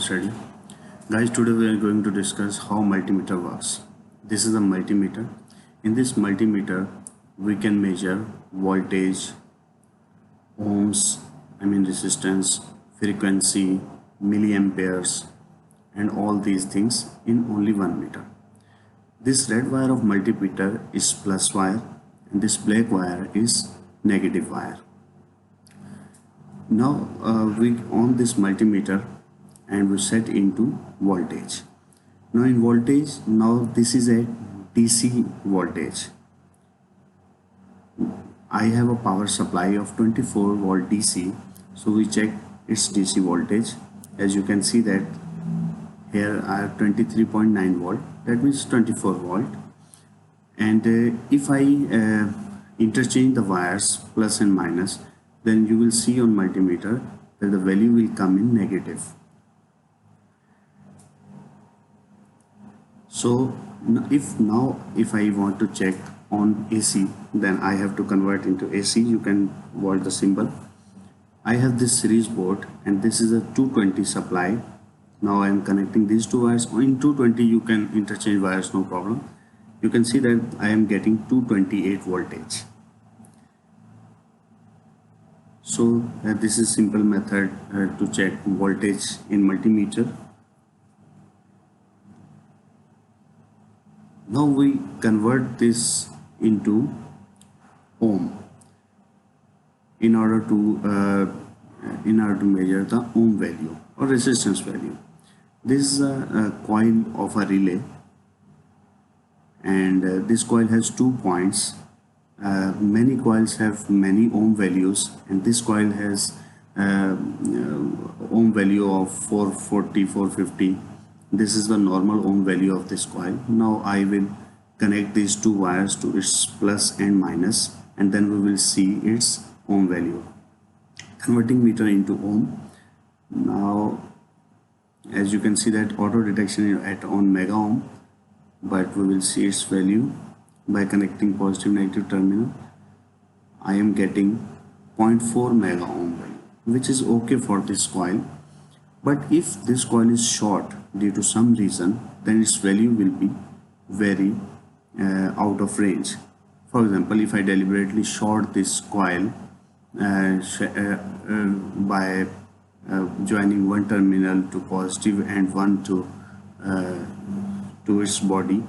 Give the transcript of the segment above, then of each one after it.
study. Guys, today we are going to discuss how multimeter works. This is a multimeter. In this multimeter, we can measure voltage, ohms, resistance, frequency, milliamperes, and all these things in only 1 meter. This red wire of multimeter is plus wire and this black wire is negative wire. Now we on this multimeter and we set into voltage. Now in voltage, now this is a DC voltage. I have a power supply of 24 volt DC, so we check its DC voltage. As you can see that here I have 23.9 volt, that means 24 volt. And if I interchange the wires plus and minus, then you will see on multimeter that the value will come in negative. So if I want to check on AC, then I have to convert into AC. You can watch the symbol. I have this series board and this is a 220 supply. Now I am connecting these two wires. In 220 you can interchange wires, no problem. You can see that I am getting 228 voltage. So this is simple method to check voltage in multimeter. Now we convert this into ohm in order to measure the ohm value or resistance value. This is a coil of a relay, and this coil has 2 points. Many coils have many ohm values, and this coil has ohm value of 440, 450. This is the normal ohm value of this coil. Now I will connect these two wires to its plus and minus, and then we will see its ohm value. Converting meter into ohm. Now as you can see that auto detection at on mega ohm, but we will see its value by connecting positive negative terminal. I am getting 0.4 mega ohm value, which is okay for this coil. But if this coil is short due to some reason, then its value will be very out of range. For example, if I deliberately short this coil by joining one terminal to positive and one to its body,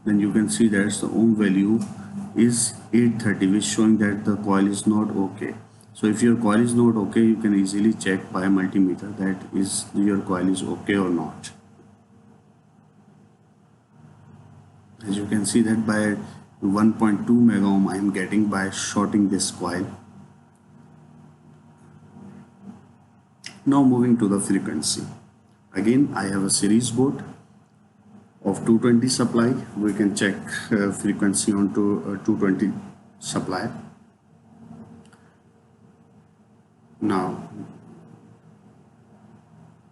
then you can see that the ohm value is 830, which showing that the coil is not okay. So if your coil is not okay, you can easily check by a multimeter that is your coil is okay or not. As you can see that by 1.2 mega ohm I am getting by shorting this coil. Now moving to the frequency. Again I have a series board of 220 supply. We can check frequency on 220 supply. Now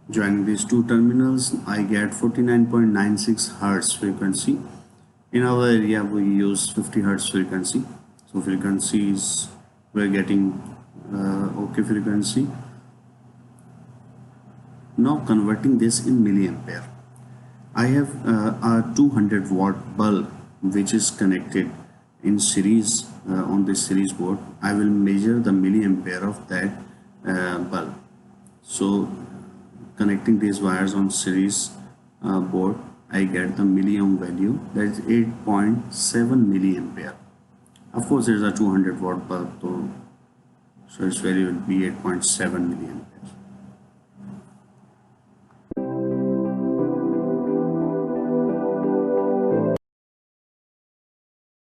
joining these two terminals, I get 49.96 Hertz frequency. In our area we use 50 Hertz frequency, so frequency is we're getting okay frequency. Now converting this in milliampere. I have a 200 watt bulb which is connected in series on this series board. I will measure the milliampere of that bulb. So connecting these wires on series board, I get the milliohm value, that is 8.7 milliampere. Of course there is a 200 watt bulb, so its value will be 8.7 milliampere.